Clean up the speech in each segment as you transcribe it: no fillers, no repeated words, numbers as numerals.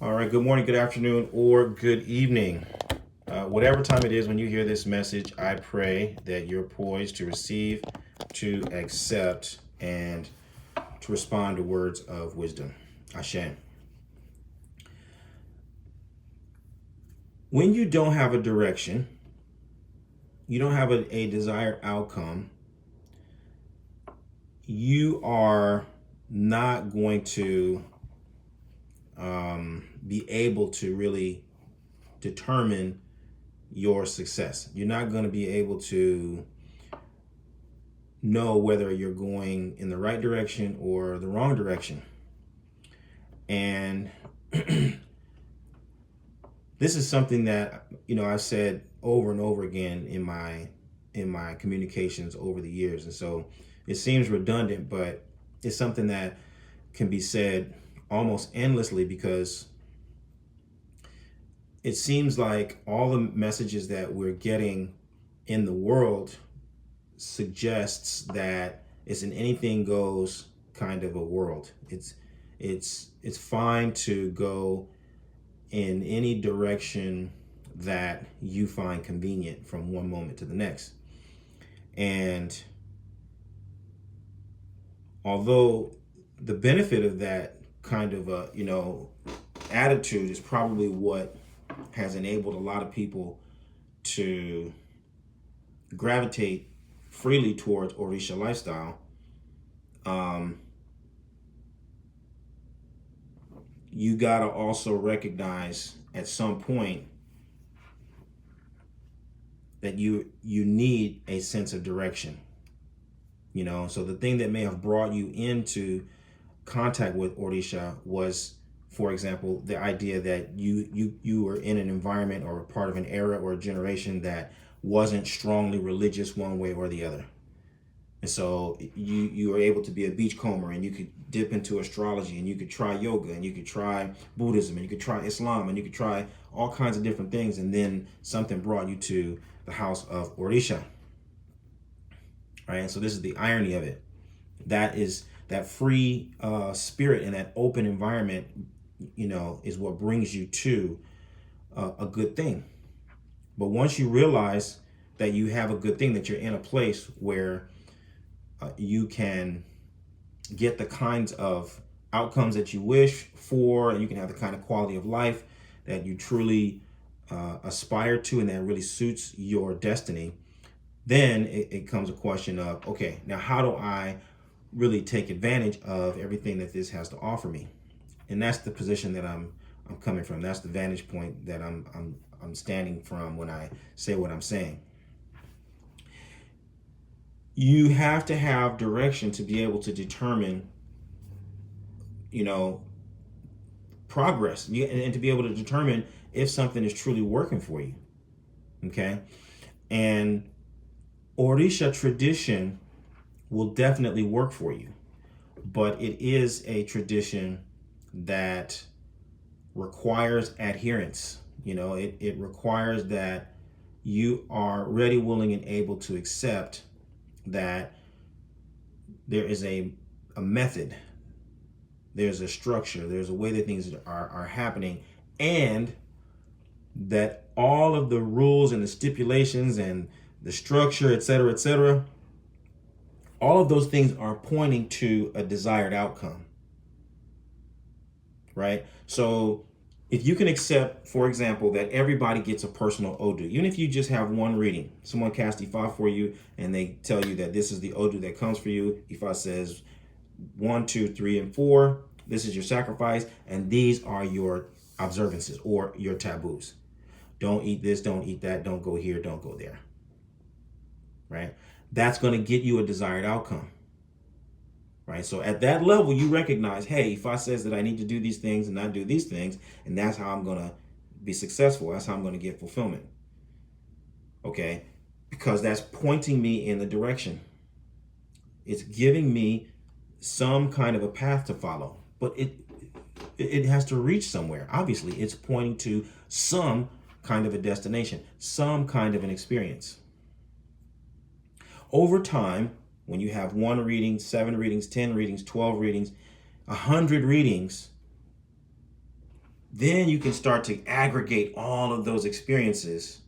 All right, good morning, good afternoon, or good evening. Whatever time it is when you hear this message, I pray that you're poised to receive, to accept, and to respond to words of wisdom. Ashe. When you don't have a direction, you don't have a desired outcome, you are not going to be able to really determine your success. You're not going to be able to know whether you're going in the right direction or the wrong direction. And this is something that I've said over and over again in my communications over the years. And so it seems redundant, but it's something that can be said almost endlessly, because it seems like all the messages that we're getting in the world suggests that it's an anything goes kind of a world. It's fine to go in any direction that you find convenient from one moment to the next. And although the benefit of that kind of attitude is probably what has enabled a lot of people to gravitate freely towards Orisha lifestyle, you gotta also recognize at some point that you need a sense of direction. So the thing that may have brought you into contact with Orisha was, for example, the idea that you were in an environment or a part of an era or a generation that wasn't strongly religious one way or the other. And so you were able to be a beachcomber, and you could dip into astrology, and you could try yoga, and you could try Buddhism, and you could try Islam, and you could try all kinds of different things. And then something brought you to the house of Orisha. Right? And so this is the irony of it. That is that free spirit and that open environment, is what brings you to a good thing. But once you realize that you have a good thing, that you're in a place where you can get the kinds of outcomes that you wish for, and you can have the kind of quality of life that you truly aspire to, and that really suits your destiny, then it comes a question of, okay, now how do I really take advantage of everything that this has to offer me? And that's the position that I'm coming from. That's the vantage point that I'm standing from when I say what I'm saying. You have to have direction to be able to determine, progress, and to be able to determine if something is truly working for you. Okay. And Orisha tradition will definitely work for you, but it is a tradition that requires adherence. It requires that you are ready, willing, and able to accept that there is a method, there's a structure, there's a way that things are happening, and that all of the rules and the stipulations and the structure, etc., all of those things are pointing to a desired outcome, right? So if you can accept, for example, that everybody gets a personal Odu, even if you just have one reading, someone casts Ifa for you and they tell you that this is the Odu that comes for you. Ifa says 1, 2, 3, and 4. This is your sacrifice, and these are your observances or your taboos. Don't eat this, don't eat that, don't go here, don't go there. Right? That's going to get you a desired outcome. Right? So at that level, you recognize, hey, Ifa says that I need to do these things and not do these things, and that's how I'm going to be successful. That's how I'm going to get fulfillment. Okay? Because that's pointing me in the direction. It's giving me some kind of a path to follow, but it has to reach somewhere. Obviously, it's pointing to some kind of a destination, some kind of an experience. Over time, when you have 1 reading, 7 readings, 10 readings, 12 readings, 100 readings, Then you can start to aggregate all of those experiences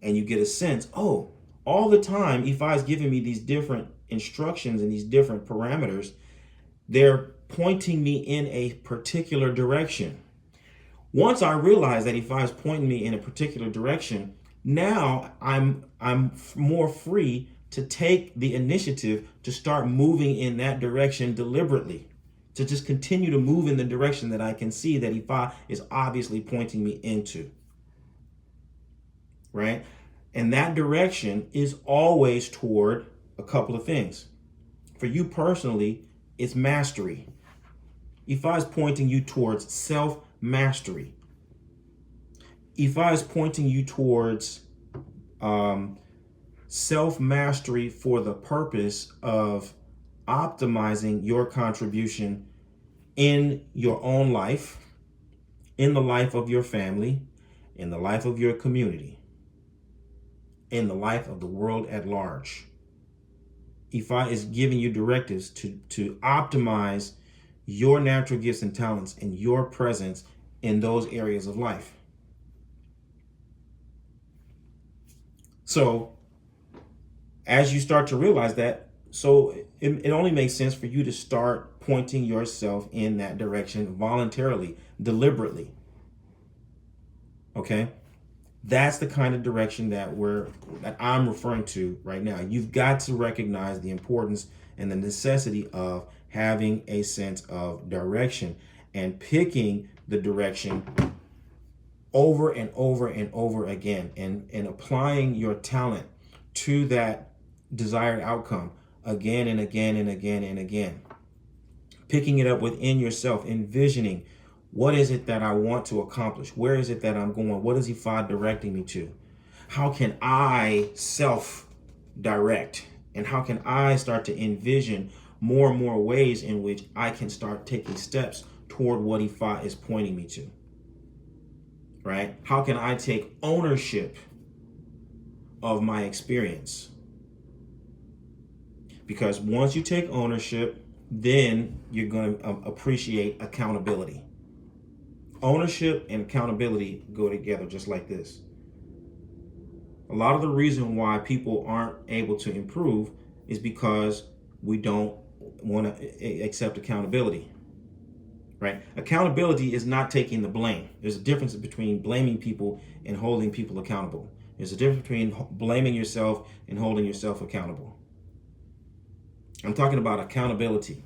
and you get a sense, oh, all the time, Ifa is giving me these different instructions and these different parameters. They're pointing me in a particular direction. Once I realize that Ifa is pointing me in a particular direction, now I'm more free to take the initiative to start moving in that direction deliberately, to just continue to move in the direction that I can see that Ifa is obviously pointing me into. Right? And that direction is always toward a couple of things. For you personally, it's mastery. Ifa is pointing you towards self-mastery. Ifa is pointing you towards self-mastery for the purpose of optimizing your contribution in your own life, in the life of your family, in the life of your community, in the life of the world at large. Ifa is giving you directives to optimize your natural gifts and talents and your presence in those areas of life. So as you start to realize that, so it only makes sense for you to start pointing yourself in that direction voluntarily, deliberately. Okay? That's the kind of direction that I'm referring to right now. You've got to recognize the importance and the necessity of having a sense of direction and picking the direction over and over and over again, and applying your talent to that desired outcome again and again and again and again. Picking it up within yourself, envisioning, what is it that I want to accomplish? Where is it that I'm going? What is Ifa directing me to? How can I self-direct? And how can I start to envision more and more ways in which I can start taking steps toward what Ifa is pointing me to? Right? How can I take ownership of my experience? Because once you take ownership, then you're going to appreciate accountability. Ownership and accountability go together just like this. A lot of the reason why people aren't able to improve is because we don't want to accept accountability. Right? Accountability is not taking the blame. There's a difference between blaming people and holding people accountable. There's a difference between blaming yourself and holding yourself accountable. I'm talking about accountability.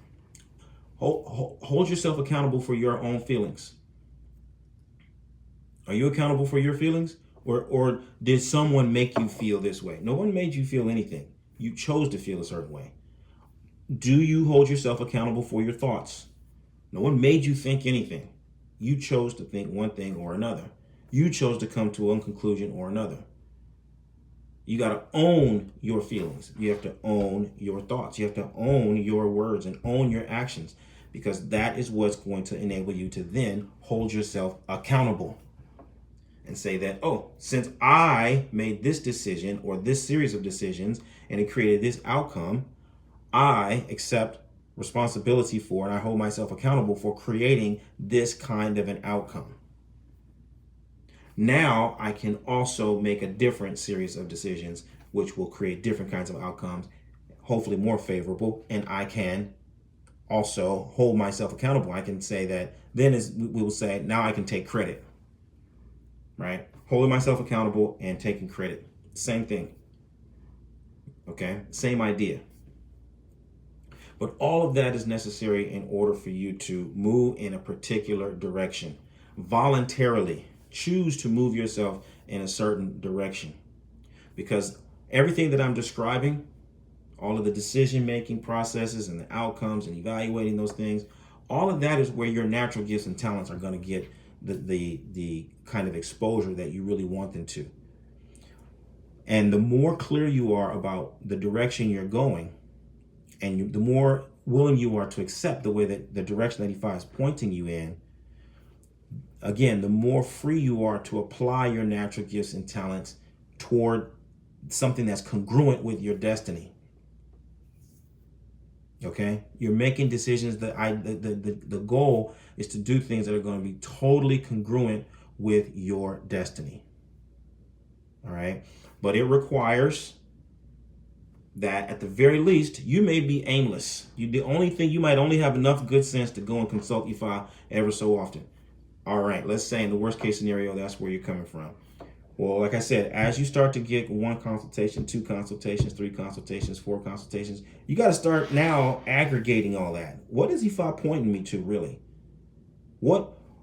Hold yourself accountable for your own feelings. Are you accountable for your feelings? Or did someone make you feel this way? No one made you feel anything. You chose to feel a certain way. Do you hold yourself accountable for your thoughts? No one made you think anything. You chose to think one thing or another. You chose to come to one conclusion or another. You got to own your feelings. You have to own your thoughts. You have to own your words and own your actions, because that is what's going to enable you to then hold yourself accountable and say that, oh, since I made this decision or this series of decisions and it created this outcome, I accept responsibility for and I hold myself accountable for creating this kind of an outcome. Now I can also make a different series of decisions which will create different kinds of outcomes, hopefully more favorable, and I can also hold myself accountable. I can say that then, as we will say, now I can take credit, right? Holding myself accountable and taking credit. Same thing. Okay? Same idea. But all of that is necessary in order for you to move in a particular direction. Voluntarily choose to move yourself in a certain direction. Because everything that I'm describing, all of the decision-making processes and the outcomes and evaluating those things, all of that is where your natural gifts and talents are going to get the kind of exposure that you really want them to. And the more clear you are about the direction you're going, and the more willing you are to accept the way that the direction that Ifa is pointing you in, again, the more free you are to apply your natural gifts and talents toward something that's congruent with your destiny. Okay, you're making decisions that the goal is to do things that are going to be totally congruent with your destiny. All right, but it requires that at the very least you may be aimless. The only thing, you might only have enough good sense to go and consult Ifa ever so often. All right, let's say in the worst case scenario, that's where you're coming from. Well, like I said, as you start to get 1 consultation, 2 consultations, 3 consultations, 4 consultations, you got to start now aggregating all that. What is Ifa pointing me to, really?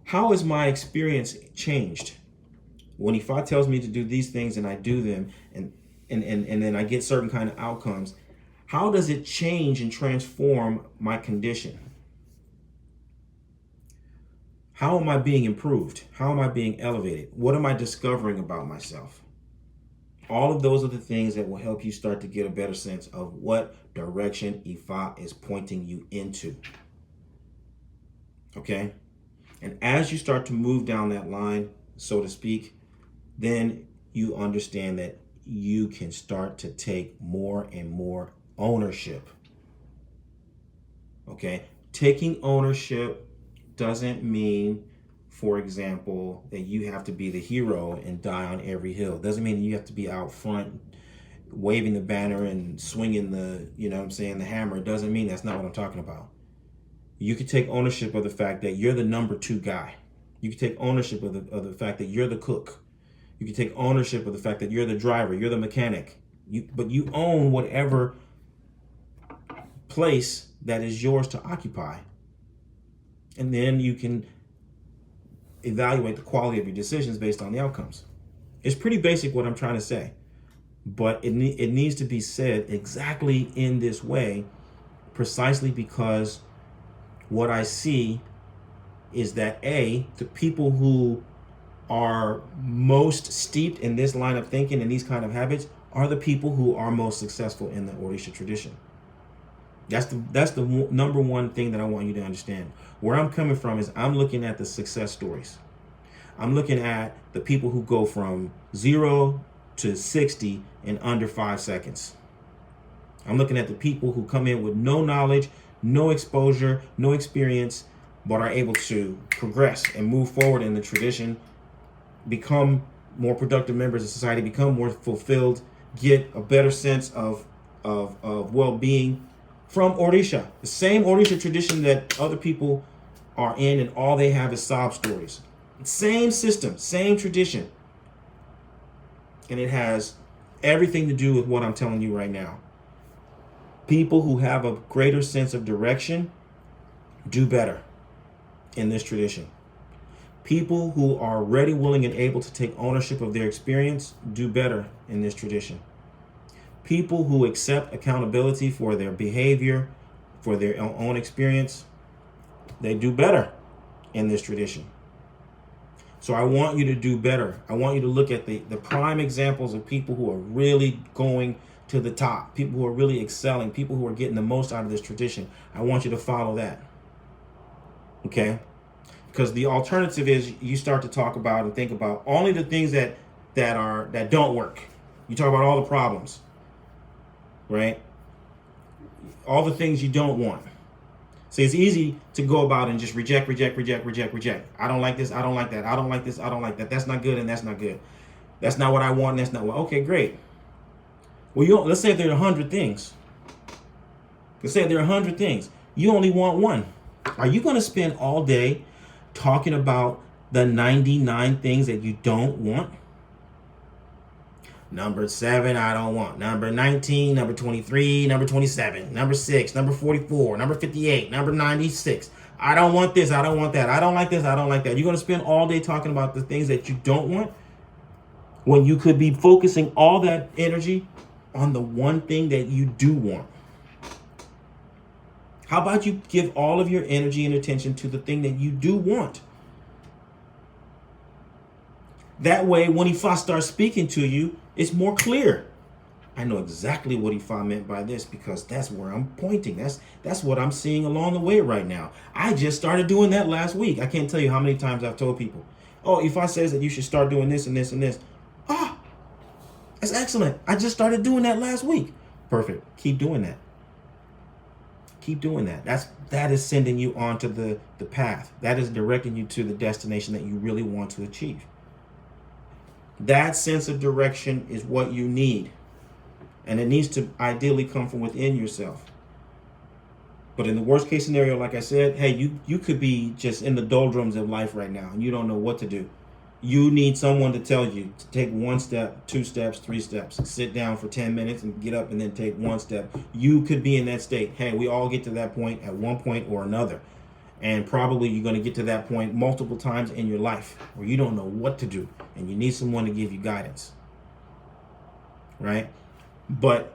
How has my experience changed? When Ifa tells me to do these things and I do them, and then I get certain kind of outcomes, how does it change and transform my condition? How am I being improved? How am I being elevated? What am I discovering about myself? All of those are the things that will help you start to get a better sense of what direction Ifa is pointing you into. Okay? And as you start to move down that line, so to speak, then you understand that you can start to take more and more ownership. Okay? Taking ownership doesn't mean, for example, that you have to be the hero and die on every hill. Doesn't mean you have to be out front waving the banner and swinging the, the hammer. It doesn't mean that's not what I'm talking about. You can take ownership of the fact that you're the number 2 guy. You can take ownership of the fact that you're the cook. You can take ownership of the fact that you're the driver, you're the mechanic. But you own whatever place that is yours to occupy. And then you can evaluate the quality of your decisions based on the outcomes. It's pretty basic what I'm trying to say, but it needs to be said exactly in this way, precisely because what I see is that the people who are most steeped in this line of thinking and these kind of habits are the people who are most successful in the Orisha tradition. That's the number one thing that I want you to understand. Where I'm coming from is I'm looking at the success stories. I'm looking at the people who go from 0 to 60 in under 5 seconds. I'm looking at the people who come in with no knowledge, no exposure, no experience, but are able to progress and move forward in the tradition, become more productive members of society, become more fulfilled, get a better sense of well-being from Orisha. The same Orisha tradition that other people are in, and all they have is sob stories. Same system, same tradition. And it has everything to do with what I'm telling you right now. People who have a greater sense of direction do better in this tradition. People who are ready, willing, and able to take ownership of their experience do better in this tradition. People who accept accountability for their behavior, for their own experience, they do better in this tradition. So I want you to do better. I want you to look at the prime examples of people who are really going to the top, people who are really excelling, people who are getting the most out of this tradition. I want you to follow that. Okay? Because the alternative is you start to talk about and think about only the things that don't work. You talk about all the problems, right? All the things you don't want. So it's easy to go about and just reject. I don't like this. I don't like that. I don't like this. I don't like that. That's not good, and that's not good. That's not what I want. And that's not what. Okay, great. Well, let's say there are 100 things. Let's say there are 100 things. You only want one. Are you going to spend all day talking about the 99 things that you don't want? Number 7, I don't want. Number 19, number 23, number 27, number 6, number 44, number 58, number 96. I don't want this. I don't want that. I don't like this. I don't like that. You're going to spend all day talking about the things that you don't want when you could be focusing all that energy on the one thing that you do want. How about you give all of your energy and attention to the thing that you do want? That way, when Ifa starts speaking to you, it's more clear. I know exactly what Ifa meant by this because that's where I'm pointing. That's what I'm seeing along the way right now. I just started doing that last week. I can't tell you how many times I've told people, oh, Ifa says that you should start doing this and this and this. Ah, that's excellent. I just started doing that last week. Perfect. Keep doing that. Keep doing that. That is sending you onto the path. That is directing you to the destination that you really want to achieve. That sense of direction is what you need. And it needs to ideally come from within yourself. But in the worst case scenario, like I said, hey, you could be just in the doldrums of life right now and you don't know what to do. You need someone to tell you to take 1 step, 2 steps, 3 steps, sit down for 10 minutes and get up and then take 1 step. You could be in that state. Hey, we all get to that point at one point or another. And probably you're going to get to that point multiple times in your life where you don't know what to do and you need someone to give you guidance. Right? But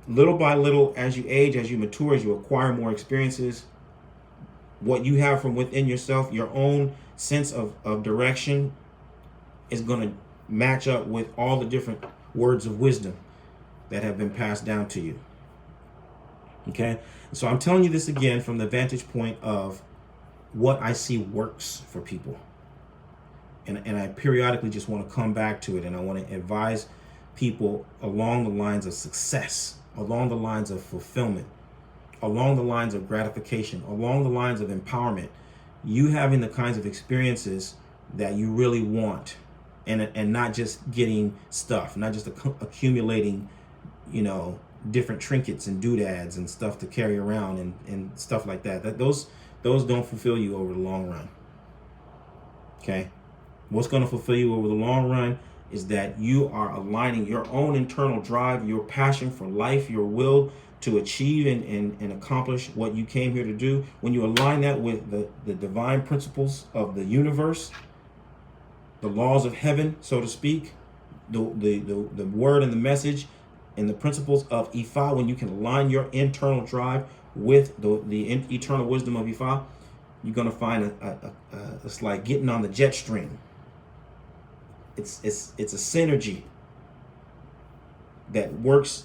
little by little, as you age, as you mature, as you acquire more experiences, what you have from within yourself, your own sense of direction is going to match up with all the different words of wisdom that have been passed down to you. Okay? So I'm telling you this again from the vantage point of what I see works for people. And I periodically just want to come back to it, and I want to advise people along the lines of success, along the lines of fulfillment, along the lines of gratification, along the lines of empowerment. You having the kinds of experiences that you really want, and not just getting stuff, not just accumulating, different trinkets and doodads and stuff to carry around and stuff like that. Those don't fulfill you over the long run. Okay? What's going to fulfill you over the long run is that you are aligning your own internal drive, your passion for life, your will to achieve and accomplish what you came here to do. When you align that with the divine principles of the universe, the laws of heaven, so to speak, the word and the message and the principles of Ifa, when you can align your internal drive with the eternal wisdom of Ifa, you're going to find it's like getting on the jet stream. It's a synergy that works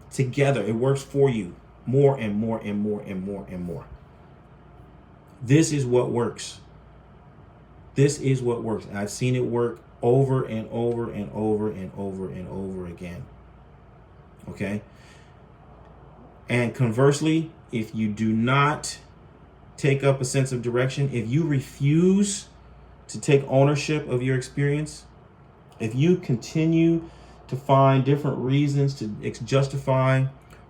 together. It works for you more and more and more and more and more. This is what works. This is what works. And I've seen it work over and over and over and over and over again. Okay? And conversely, if you do not take up a sense of direction, if you refuse to take ownership of your experience, if you continue to find different reasons to justify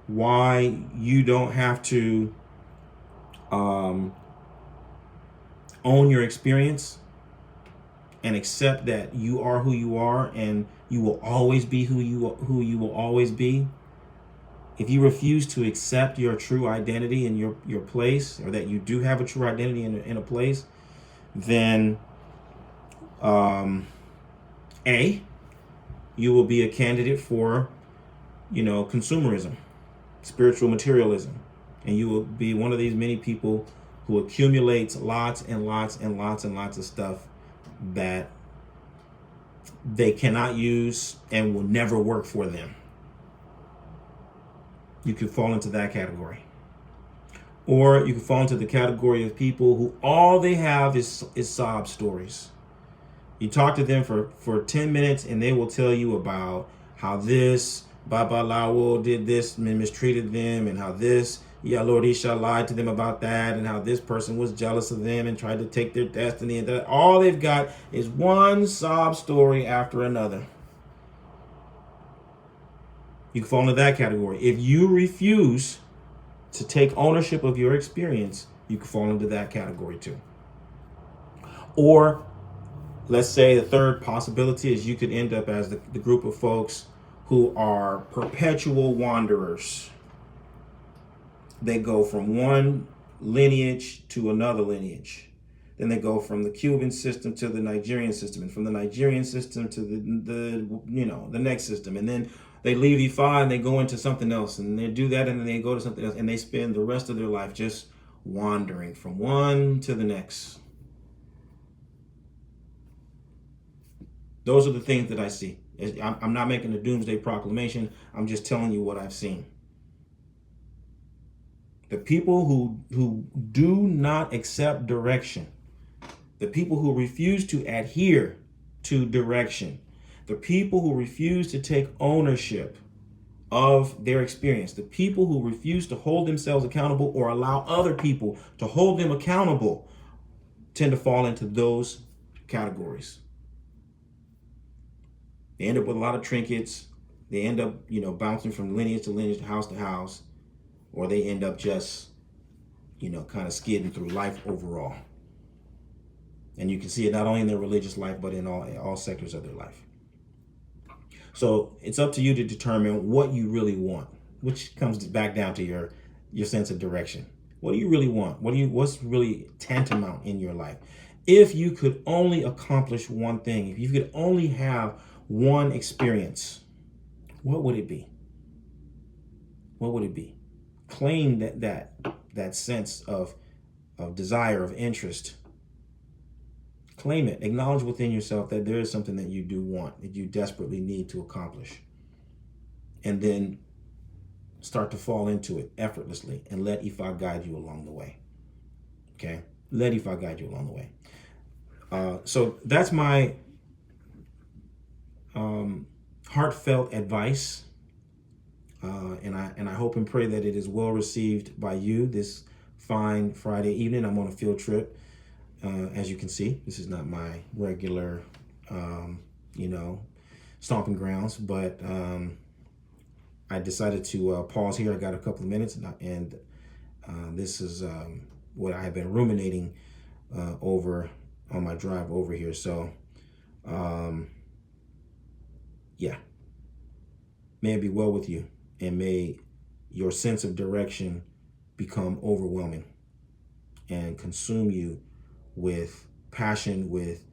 why you don't have to own your experience and accept that you are who you are and you will always be who you will always be, if you refuse to accept your true identity in your place, or that you do have a true identity in a place, then you will be a candidate for, consumerism, spiritual materialism. And you will be one of these many people who accumulates lots and lots and lots and lots of stuff that they cannot use and will never work for them. You could fall into that category. Or you could fall into the category of people who all they have is sob stories. You talk to them for 10 minutes and they will tell you about how this Baba Lawo did this and mistreated them, and how this Orisha lied to them about that, and how this person was jealous of them and tried to take their destiny, and that all they've got is one sob story after another. You can fall into that category. If you refuse to take ownership of your experience, you can fall into that category too. Or let's say the third possibility is you could end up as the group of folks who are perpetual wanderers. They go from one lineage to another lineage. Then they go from the Cuban system to the Nigerian system, and from the Nigerian system to the next system. And then they leave Ifa and they go into something else, and they do that, and then they go to something else, and they spend the rest of their life just wandering from one to the next. Those are the things that I see. I'm not making a doomsday proclamation. I'm just telling you what I've seen. The people who do not accept direction, the people who refuse to adhere to direction, the people who refuse to take ownership of their experience. The people who refuse to hold themselves accountable or allow other people to hold them accountable tend to fall into those categories. They end up with a lot of trinkets. They end up, bouncing from lineage to lineage, house to house, or they end up just, kind of skidding through life overall. And you can see it not only in their religious life, but in all sectors of their life. So it's up to you to determine what you really want, which comes back down to your sense of direction. What do you really want? What's really tantamount in your life? If you could only accomplish one thing, if you could only have one experience, what would it be? What would it be? Claim that sense of desire, of interest. Claim it. Acknowledge within yourself that there is something that you do want, that you desperately need to accomplish. And then start to fall into it effortlessly and let Ifa guide you along the way. Okay? Let Ifa guide you along the way. So that's my heartfelt advice. And I hope and pray that it is well received by you this fine Friday evening. I'm on a field trip. As you can see, this is not my regular, stomping grounds, but I decided to pause here. I got a couple of minutes, and this is what I have been ruminating over on my drive over here. So, yeah, may it be well with you, and may your sense of direction become overwhelming and consume you with passion, with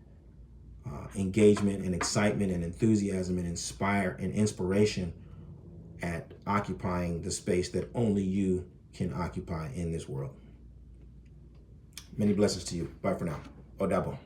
engagement and excitement and enthusiasm and inspiration at occupying the space that only you can occupy in this world. Many blessings to you. Bye for now. Odabo.